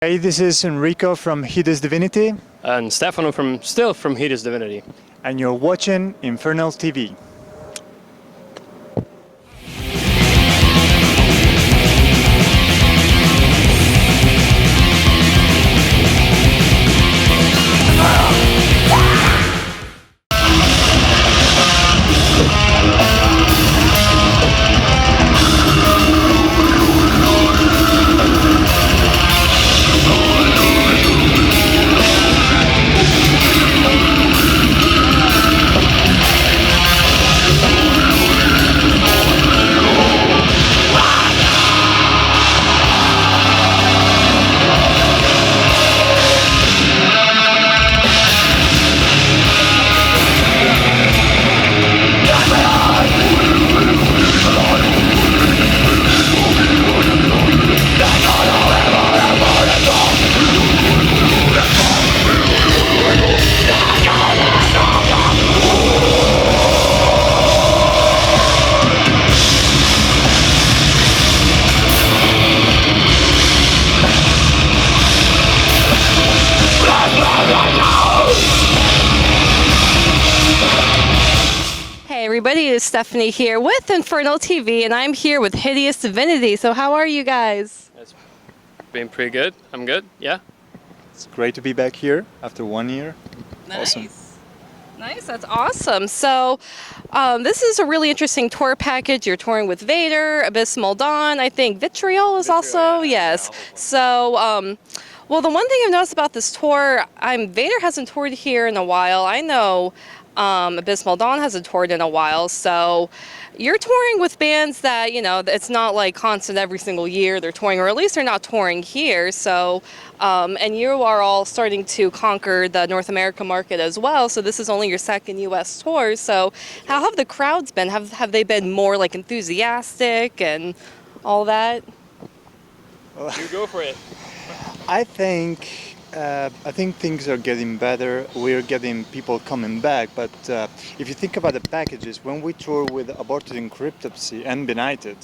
Hey, this is Enrico from Hideous Divinity. And Stefano from Hideous Divinity. And you're watching Infernal TV. Everybody, it's Stephanie here with Infernal TV, and I'm here with Hideous Divinity. So how are you guys? It's been pretty good. I'm good, yeah. It's great to be back here after 1 year. Nice. Awesome. Nice, that's awesome. So this is a really interesting tour package. You're touring with Vader, Abysmal Dawn, I think Vitriol is also, yes. So, well, the one thing I've noticed about this tour, Vader hasn't toured here in a while. I know Abysmal Dawn hasn't toured in a while, so you're touring with bands that, you know, it's not like constant every single year they're touring, or at least they're not touring here. So, and you are all starting to conquer the North American market as well. So this is only your second U.S. tour. So how have the crowds been? Have they been more like enthusiastic and all that? You go for it. I think things are getting better. We're getting people coming back, but if you think about the packages, when we tour with Aborted Encryptopsy and Benighted,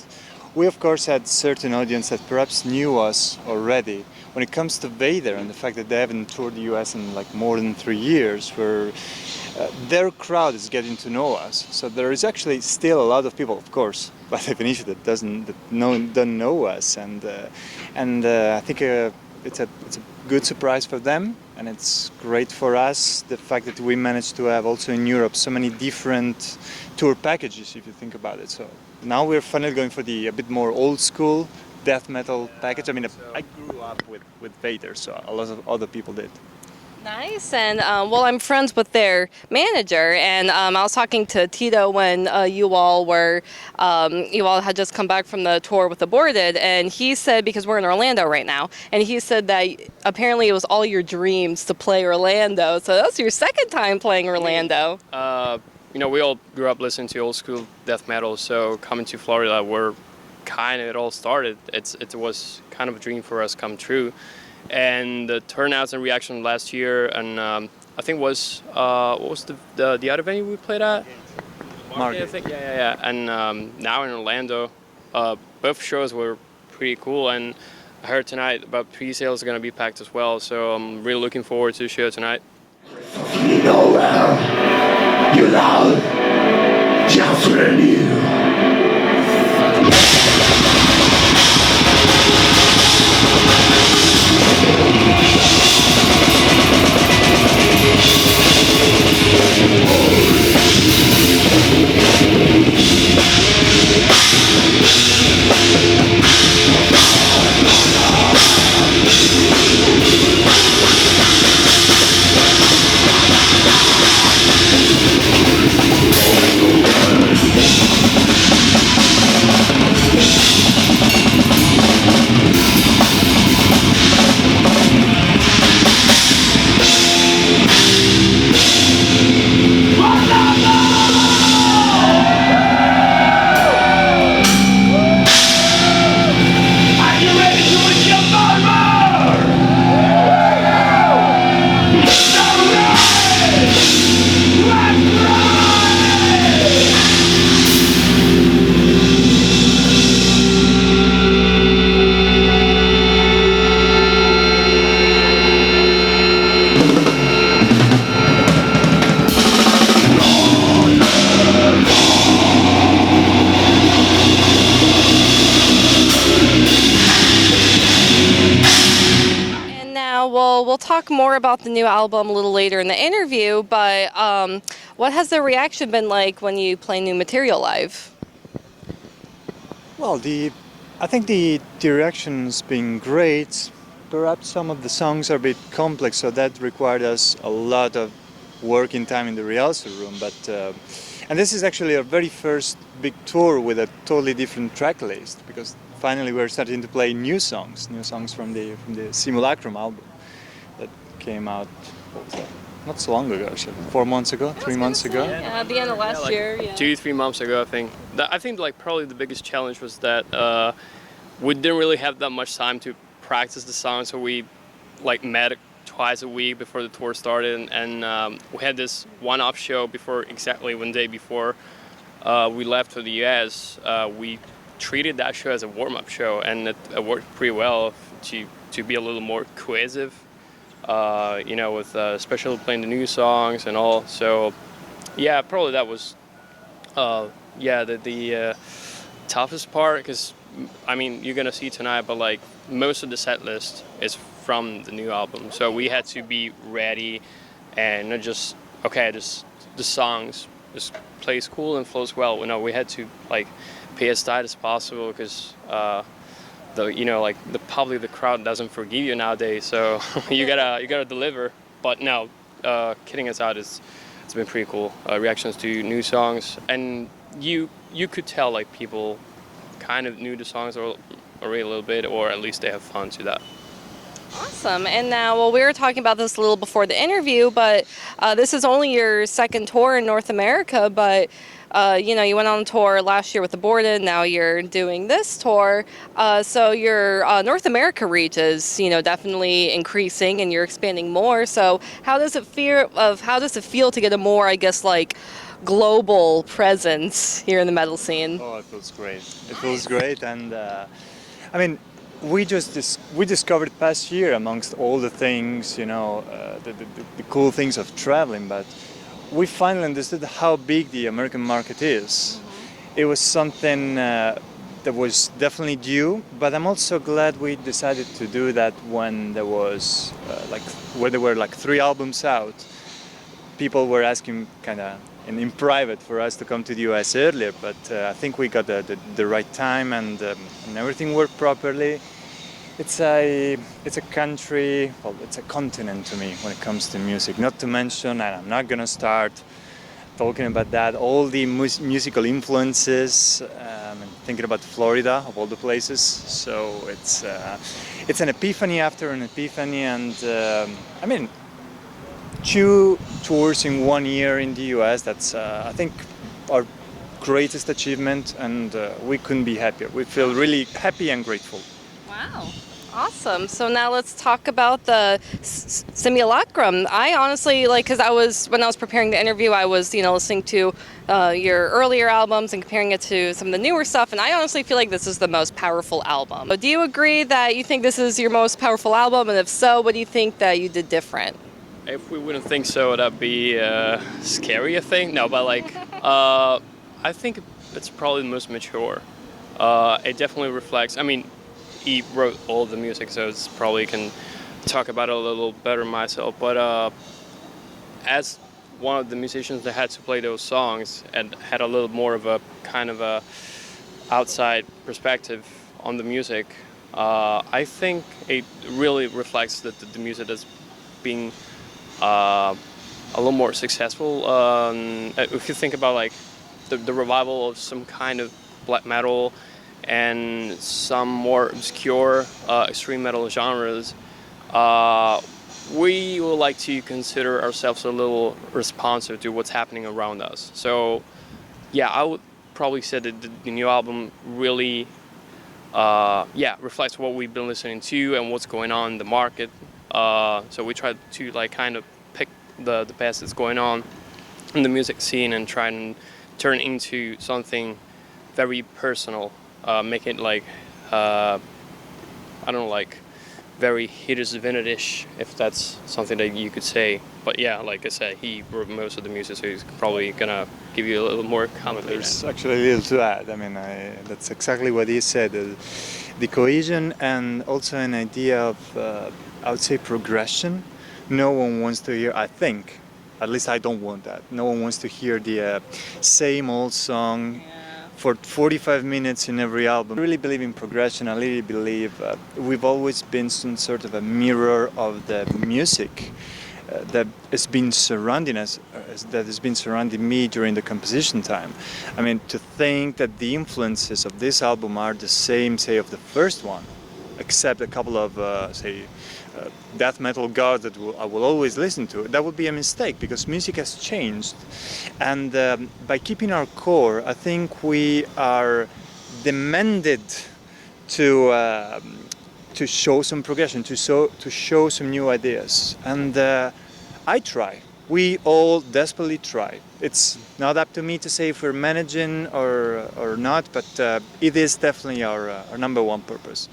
we of course had certain audience that perhaps knew us already. When it comes to Vader and the fact that they haven't toured the US in like more than 3 years, where their crowd is getting to know us. So there is actually still a lot of people, of course, by definition, that don't know us, and I think it's a good surprise for them, and it's great for us, the fact that we managed to have also in Europe so many different tour packages, if you think about it. So now we're finally going for a bit more old school death metal package. I mean, I grew up with Vader, so a lot of other people did. Nice, and well, I'm friends with their manager, and I was talking to Tito when you all had just come back from the tour with Aborted, and he said, because we're in Orlando right now, and he said that apparently it was all your dreams to play Orlando, so that's your second time playing Orlando. You know, we all grew up listening to old school death metal, so coming to Florida, where kind of it all started, it was kind of a dream for us come true. And the turnouts and reaction last year, and I think what was the other venue we played at? Market. I think. Yeah. And now in Orlando, both shows were pretty cool, and I heard tonight about pre-sales are going to be packed as well, so I'm really looking forward to the show tonight. Nowhere, you loud, just renew. we'll talk more about the new album a little later in the interview, but what has the reaction been like when you play new material live? Well, I think the reaction's been great. Perhaps some of the songs are a bit complex, so that required us a lot of working time in the rehearsal room. But and this is actually our very first big tour with a totally different track list, because finally we're starting to play new songs from the Simulacrum album that came out not so long ago, actually, 4 months ago, 3 months ago. Yeah, at the end of last year. Yeah. 2-3 months ago, I think. I think like probably the biggest challenge was that we didn't really have that much time to practice the song, so we like met twice a week before the tour started, and we had this one-off show exactly 1 day before we left for the US. We treated that show as a warm-up show, and it worked pretty well to be a little more cohesive, with especially playing the new songs and all. So yeah, probably that was the toughest part, because I mean, you're gonna see tonight, but like most of the set list is from the new album, so we had to be ready and not just the songs just plays cool and flows well. We had to like pay as tight as possible, because the crowd doesn't forgive you nowadays, so you gotta deliver. But no, kidding aside, it's been pretty cool. Reactions to new songs, and you could tell like people kind of knew the songs already a little bit, or at least they have fun to that. Awesome. And now, well, we were talking about this a little before the interview, but this is only your second tour in North America, but you went on tour last year with Aborted, now you're doing this tour. So your North America reach is, definitely increasing, and you're expanding more. So how does it feel to get a more, I guess, like global presence here in the metal scene? Oh, it feels great. It feels great, and I mean, we discovered past year, amongst all the things, the cool things of traveling, but we finally understood how big the American market is. Mm-hmm. It was something that was definitely due, but I'm also glad we decided to do that when there was where there were like 3 albums out. People were asking kind of in private for us to come to the US earlier, but I think we got the right time, and everything worked properly. It's a country, well, it's a continent to me when it comes to music. Not to mention, and I'm not gonna start talking about that, all the musical influences, and thinking about Florida of all the places. So it's an epiphany after an epiphany, and I mean, 2 tours in 1 year in the US, that's I think our greatest achievement, and we couldn't be happier. We feel really happy and grateful. Wow. Awesome. So now let's talk about the Simulacrum. I honestly, when I was preparing the interview, I was, listening to your earlier albums and comparing it to some of the newer stuff, and I honestly feel like this is the most powerful album. Do you agree that you think this is your most powerful album, and if so, what do you think that you did different? If we wouldn't think so, that'd be scary, I think. No, but I think it's probably the most mature. It definitely reflects, I mean, he wrote all the music, so it's probably can talk about it a little better myself. But as one of the musicians that had to play those songs and had a little more of a kind of a outside perspective on the music, I think it really reflects that the music that's being a little more successful. If you think about like the revival of some kind of black metal and some more obscure extreme metal genres, we would like to consider ourselves a little responsive to what's happening around us. So yeah, I would probably say that the new album really reflects what we've been listening to and what's going on in the market. So we try to like kind of pick the best that's going on in the music scene and try and turn into something very personal. Make it like, I don't know, like very Hideous Divinity-ish, if that's something that you could say. But yeah, like I said, he wrote most of the music, so he's probably gonna give you a little more comment. There's actually little to add. I mean, that's exactly what he said. The cohesion and also an idea of, I would say, progression. No one wants to hear, I think, at least I don't want that. No one wants to hear the same old song for 45 minutes in every album. I really believe in progression. I really believe we've always been some sort of a mirror of the music that has been surrounding us, that has been surrounding me during the composition time. I mean, to think that the influences of this album are the same, say, of the first one, except a couple of, death metal gods that I will always listen to, that would be a mistake, because music has changed. And by keeping our core, I think we are demanded to show some progression, to show some new ideas. And I try. We all desperately try. It's not up to me to say if we're managing or not, but it is definitely our number one purpose.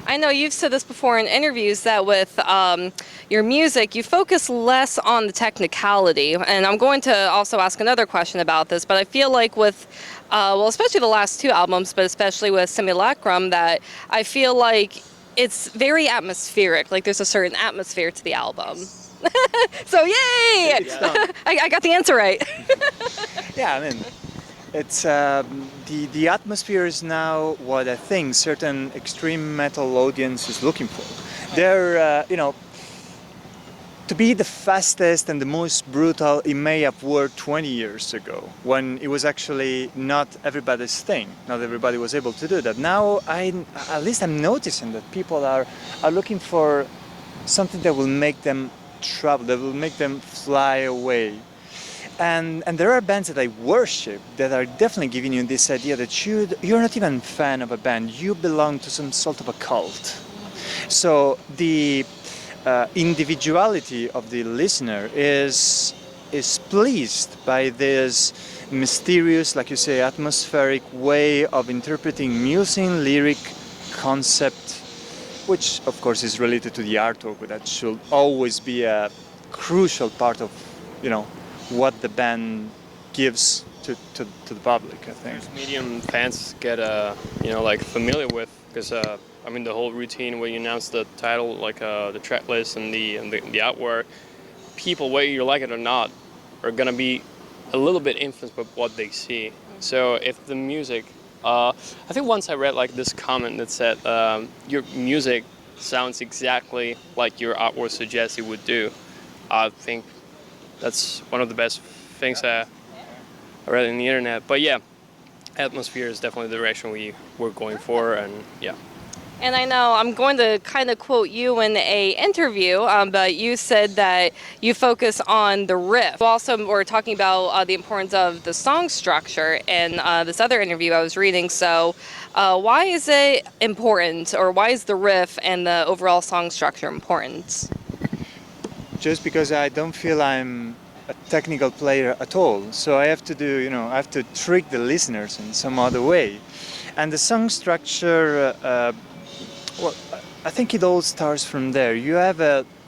I know you've said this before in interviews that with your music, you focus less on the technicality. And I'm going to also ask another question about this, but I feel like with, well, especially the last two albums, but especially with Simulacrum, that I feel like it's very atmospheric. Like there's a certain atmosphere to the album. So yay! I got the answer right. Yeah, I mean, it's the atmosphere is now what I think certain extreme metal audience is looking for. They're to be the fastest and the most brutal, it may have worked 20 years ago, when it was actually not everybody's thing. Not everybody was able to do that. Now, at least I'm noticing that people are looking for something that will make them travel, that will make them fly away. And there are bands that I worship that are definitely giving you this idea that you're not even a fan of a band, you belong to some sort of a cult. So the individuality of the listener is pleased by this mysterious, like you say, atmospheric way of interpreting music, lyric, concept, which of course is related to the artwork, but that should always be a crucial part of, what the band gives to the public, I think. Medium fans get like familiar with, because the whole routine when you announce the title, like the track list and the artwork, people, whether you like it or not, are gonna be a little bit influenced by what they see. So if the music, I think once I read like this comment that said your music sounds exactly like your artwork suggests it would do. I think that's one of the best things I read on the internet. But yeah, atmosphere is definitely the direction we're going for, and yeah. And I know I'm going to kind of quote you in a interview, but you said that you focus on the riff. Also, we're talking about the importance of the song structure in this other interview I was reading. So why is it important, or why is the riff and the overall song structure important? Just because I don't feel I'm a technical player at all. So I have to do, I have to trick the listeners in some other way. And the song structure, well, I think it all starts from there.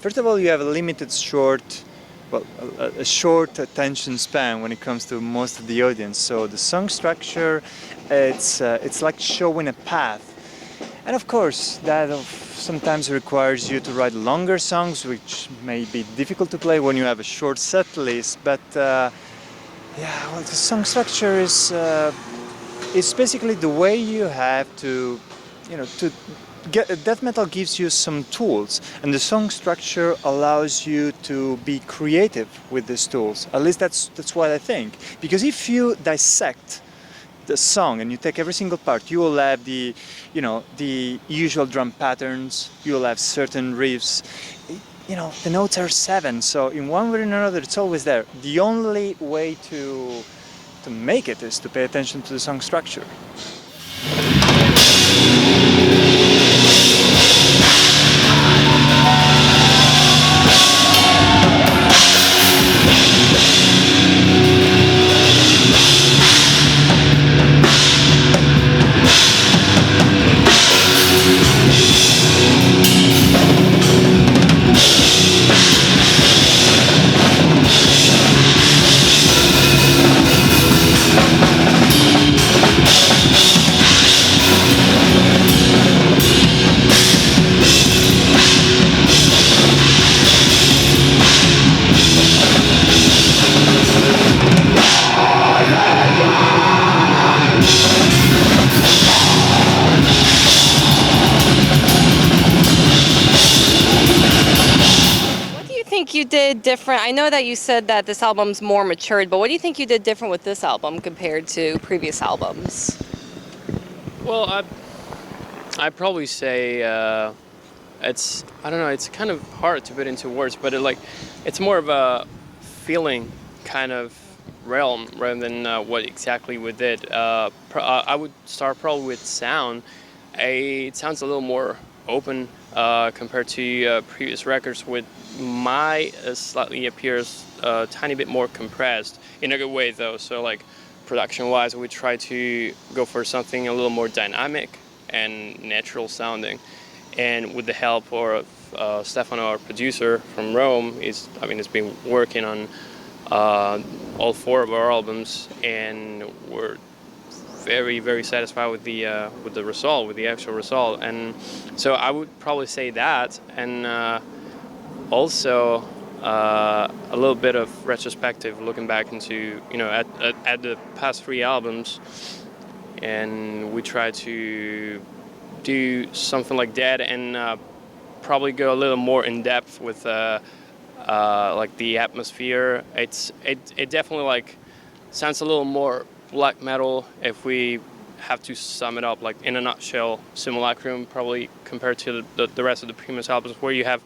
First of all, you have a limited a short attention span when it comes to most of the audience. So the song structure, it's like showing a path. And of course, sometimes requires you to write longer songs, which may be difficult to play when you have a short set list. But yeah, well, the song structure is it's basically the way you have to, to get death metal gives you some tools, and the song structure allows you to be creative with these tools. At least that's what I think. Because if you dissect the song and you take every single part, you will have the usual drum patterns. You will have certain riffs. The notes are 7, so in one way or another, it's always there. The only way to make it is to pay attention to the song structure. You did different? I know that you said that this album's more matured, but what do you think you did different with this album compared to previous albums? Well, I'd probably say it's, I don't know, it's kind of hard to put into words, but it's more of a feeling kind of realm rather than what exactly we did. I would start probably with sound. It sounds a little more open compared to previous records, with slightly appears a tiny bit more compressed in a good way though. So production wise, we try to go for something a little more dynamic and natural sounding, and with the help of Stefano, our producer from Rome, he's been working on all 4 of our albums, and we're very, very satisfied with the result, with the actual result. And so I would probably say that, and also a little bit of retrospective, looking back into at the past 3 albums, and we try to do something like that, and probably go a little more in depth with the atmosphere. It definitely sounds a little more black metal, if we have to sum it up in a nutshell. Simulacrum, probably compared to the rest of the previous albums, where you have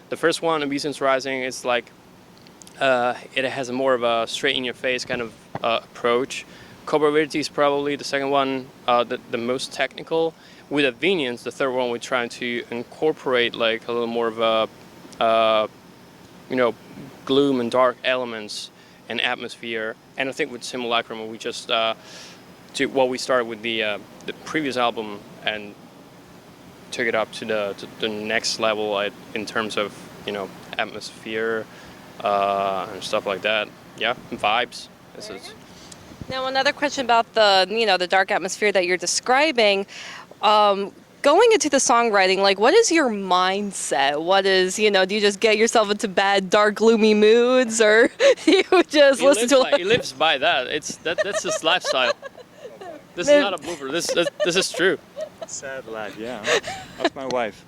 the first one, Abyssins Rising, is it has a more of a straight in your face kind of approach. Coverability is probably the second one, the most technical. With Avenians, the third one, we're trying to incorporate a little more of a gloom and dark elements and atmosphere. And I think with Simulacrum, we just we started with the previous album and took it up to the next level in terms of atmosphere and stuff like that. Yeah, and vibes. Now another question about the dark atmosphere that you're describing. Going into the songwriting, what is your mindset? What is, do you just get yourself into bad, dark, gloomy moods, or you just listen to? He lives by that. That's his lifestyle. This is not a blooper. This is true. Sad life, yeah. That's my wife.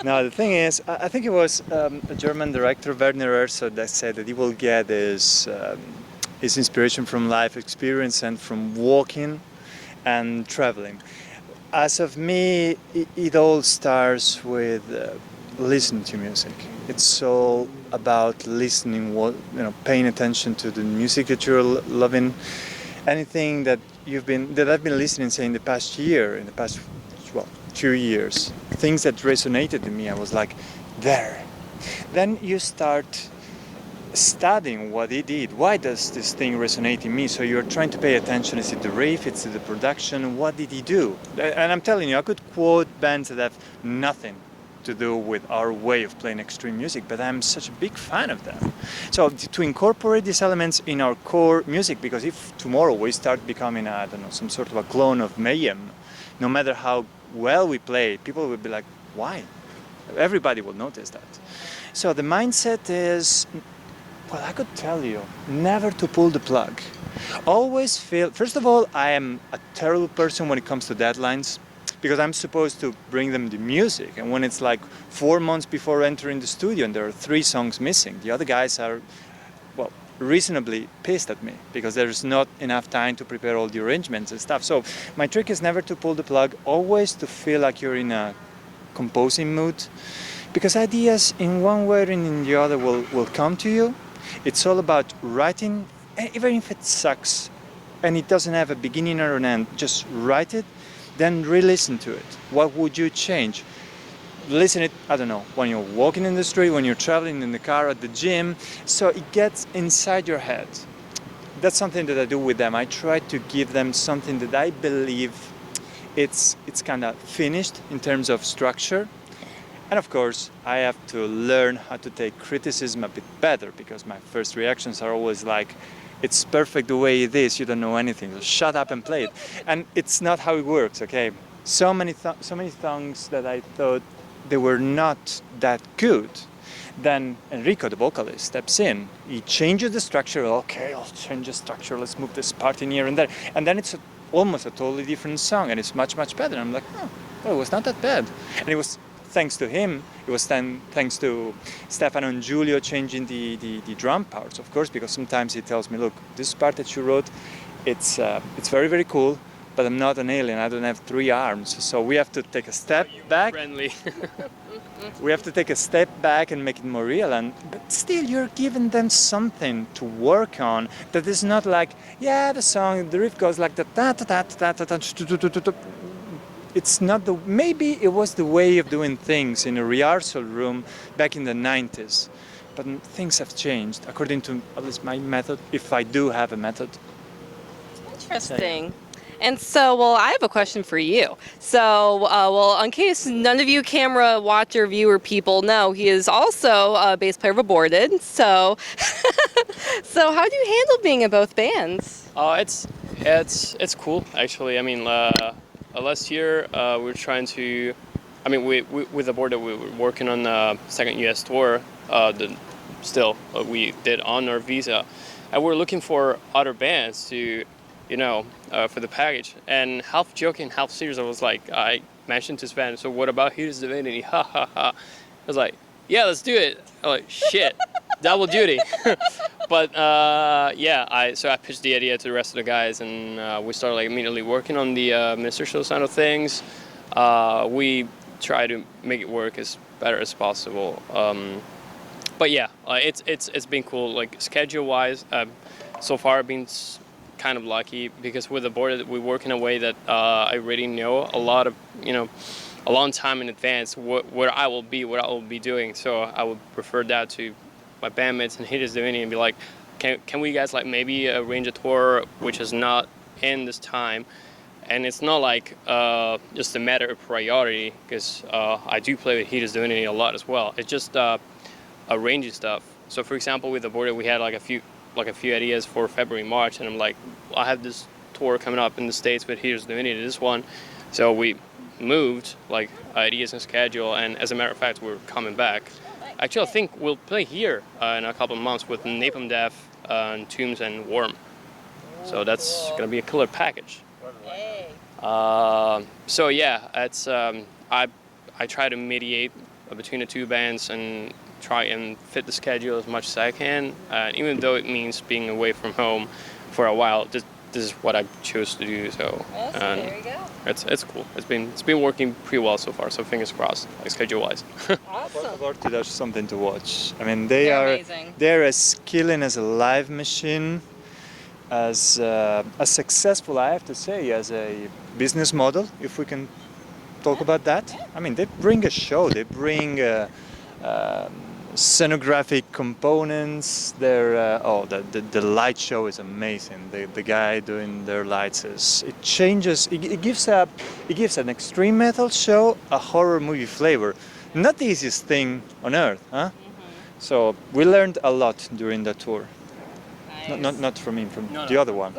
Now the thing is, I think it was a German director, Werner Herzog, that said that he will get his inspiration from life experience and from walking and traveling. As of me, it all starts with listening to music. It's all about listening, paying attention to the music that you're loving. Anything that I've been listening, say, in the past 2 years, things that resonated in me, I was like, there. Then you start studying what he did. Why does this thing resonate in me? So you're trying to pay attention. Is it the riff? Is it the production? What did he do? And I'm telling you, I could quote bands that have nothing to do with our way of playing extreme music, but I'm such a big fan of them. So to incorporate these elements in our core music, because if tomorrow we start becoming, some sort of a clone of Mayhem, no matter how well we play, people will be like, why? Everybody will notice that. So the mindset is, well, I could tell you, never to pull the plug. Always feel, first of all, I am a terrible person when it comes to deadlines, because I'm supposed to bring them the music, and when it's like 4 months before entering the studio and there are 3 songs missing, the other guys are, well, reasonably pissed at me because there's not enough time to prepare all the arrangements and stuff. So my trick is never to pull the plug, always to feel like you're in a composing mood, because ideas in one way or in the other will come to you. It's all about writing, even if it sucks and it doesn't have a beginning or an end, just write it, then re-listen to it. What would you change? Listen it, I don't know, when you're walking in the street, when you're traveling in the car, at the gym, so it gets inside your head. That's something that I do with them. I try to give them something that I believe it's kind of finished in terms of structure. And of course, I have to learn how to take criticism a bit better, because my first reactions are always like, it's perfect the way it is, you don't know anything, so shut up and play it. And it's not how it works, okay? So many songs that I thought they were not that good. Then Enrico, the vocalist, steps in. He changes the structure. Okay, I'll change the structure, let's move this part in here and there. And then it's almost a totally different song, and it's much, much better. I'm like, oh, it was not that bad. And it was thanks to him, it was thanks to Stefano and Giulio changing the drum parts, of course, because sometimes he tells me, look, this part that you wrote, it's very, very cool, but I'm not an alien, I don't have 3 arms, so we have to take a step back. Friendly. We have to take a step back and make it more real, but still you're giving them something to work on that is not like, yeah, the riff goes like the ta ta ta ta ta ta ta. It's not maybe it was the way of doing things in a rehearsal room back in the 90s, but things have changed according to at least my method, if I do have a method. Interesting. And so, well, I have a question for you. So, well, in case none of you camera watcher, viewer people know, he is also a bass player of Aborted. So, so how do you handle being in both bands? It's cool, actually. I mean, last year we were trying to, I mean, we with Aborted we were working on the second US tour. We did on our visa, and we're looking for other bands to, for the package. And half joking, half serious, I mentioned to Sven, so what about Hideous Divinity? Ha ha ha. I was like, yeah, let's do it. I'm like, shit, double duty. But so I pitched the idea to the rest of the guys, and we started immediately working on the ministerial side of things. We try to make it work as better as possible. But yeah, it's been cool. Schedule-wise, so far I've been kind of lucky, because with the board we work in a way that I already know a lot of, a long time in advance where I will be, what I will be doing. So I would prefer that to my bandmates and Hideous Divinity and be like, can we guys maybe arrange a tour which is not in this time? And it's not just a matter of priority, because I do play with Hideous Divinity a lot as well. It's just arranging stuff. So for example, with the Border, we had a few ideas for February, March, and I'm like, I have this tour coming up in the States with Hideous Divinity, this one. So we moved ideas and schedule, and as a matter of fact, we're coming back. Actually, I think we'll play here in a couple of months with Napalm Death, Tombs, and Worm. So that's gonna be a killer package. So yeah, it's I try to mediate between the two bands and try and fit the schedule as much as I can, even though it means being away from home for a while. This is what I chose to do. So There you go. it's cool. It's been working pretty well so far. So fingers crossed, schedule-wise. Awesome. Aborted are something to watch. I mean, They're amazing. they're as killing as a live machine, as successful, I have to say, as a business model, if we can talk about that. I mean, they bring a show, they bring scenographic components. The light show is amazing. The guy doing their lights it changes. It gives an extreme metal show a horror movie flavor. Not the easiest thing on earth, huh? Mm-hmm. So we learned a lot during the tour. Not from me, from No, the no. other one.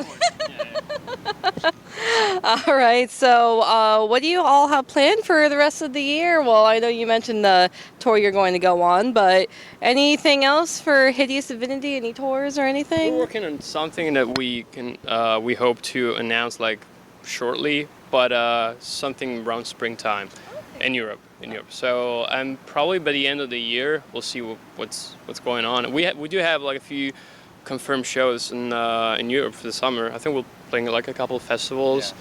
All right. So, what do you all have planned for the rest of the year? Well, I know you mentioned the tour you're going to go on, but anything else for Hideous Divinity? Any tours or We're anything? working on something that we hope to announce like shortly, but something around springtime in Europe. So probably by the end of the year we'll see what's going on. We do have like a few confirmed shows in Europe for the summer. I think we're playing like a couple of festivals,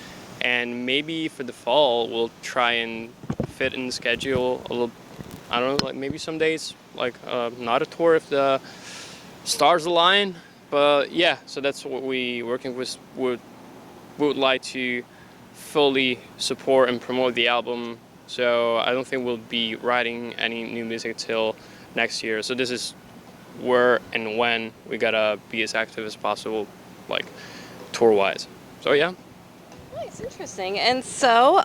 and maybe for the fall we'll try and fit in the schedule a little. I don't know, like maybe some days like not a tour if the stars align. But yeah, so that's what we working with. We would like to fully support and promote the album. So I don't think we'll be writing any new music till next year. So this is where and when we gotta be as active as possible, like tour-wise. So yeah. Nice, interesting. And so,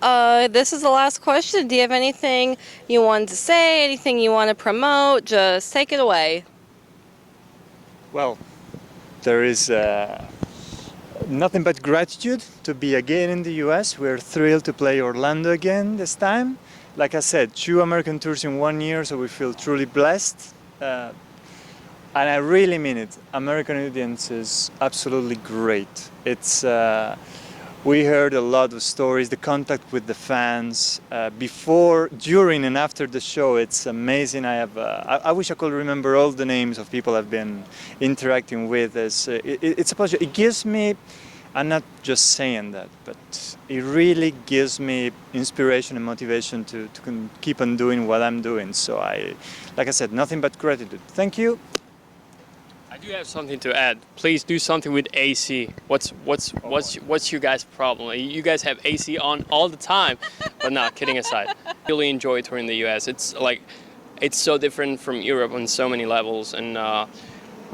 this is the last question. Do you have anything you wanted to say? Anything you want to promote? Just take it away. Well, there is nothing but gratitude to be again in the US. We're thrilled to play Orlando again this time. Like I said, 2 American tours in 1 year, so we feel truly blessed. And I really mean it. American audience is absolutely great. It's we heard a lot of stories, the contact with the fans before, during, and after the show. It's amazing. I wish I could remember all the names of people I've been interacting with. It's a pleasure. It gives me. I'm not just saying that, but it really gives me inspiration and motivation to keep on doing what I'm doing. So like I said, nothing but gratitude. Thank you. I do have something to add. Please do something with AC. What's you guys' problem? You guys have AC on all the time. But no, kidding aside. Really enjoy touring the US. It's so different from Europe on so many levels, and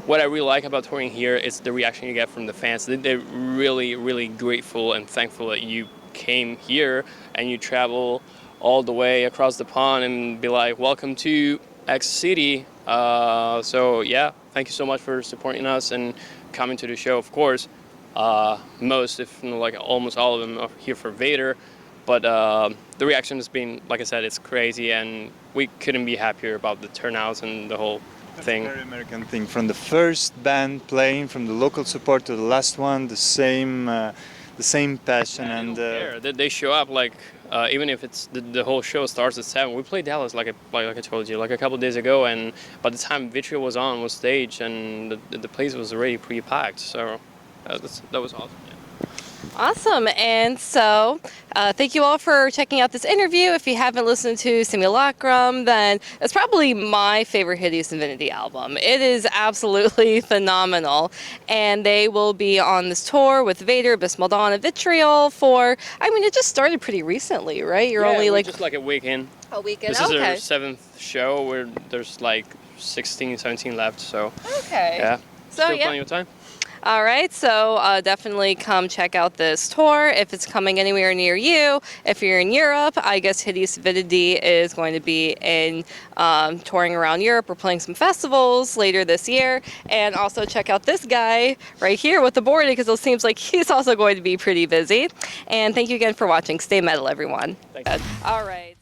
what I really like about touring here is the reaction you get from the fans. They're really, really grateful and thankful that you came here and you travel all the way across the pond and be like, welcome to X city. So yeah, thank you so much for supporting us and coming to the show. Of course, most, if not like almost all of them, are here for Vader. But the reaction has been, like I said, it's crazy, and we couldn't be happier about the turnouts and the whole thing. Very American thing. From the first band playing, from the local support to the last one, the same passion. Yeah, and they don't care. They show up like even if it's the whole show starts at 7. We played Dallas like I told you like a couple of days ago, and by the time Vitriol was on stage, and the place was already pre-packed. So that was awesome. Yeah. Awesome. And so, thank you all for checking out this interview. If you haven't listened to Simulacrum, then it's probably my favorite Hideous Divinity album. It is absolutely phenomenal. And they will be on this tour with Vader, Abysmal Dawn, and Vitriol it just started pretty recently, right? You're only we're like just like a week in. a weekend. This is Okay. our 7th show, where there's like 16, 17 left. So Okay. yeah, So still yeah. plenty of time. All right, so definitely come check out this tour if it's coming anywhere near you. If you're in Europe, I guess Hideous Divinity is going to be in touring around Europe or playing some festivals later this year. And also check out this guy right here with the board, because it seems like he's also going to be pretty busy. And thank you again for watching. Stay metal, everyone. Thank you. All right.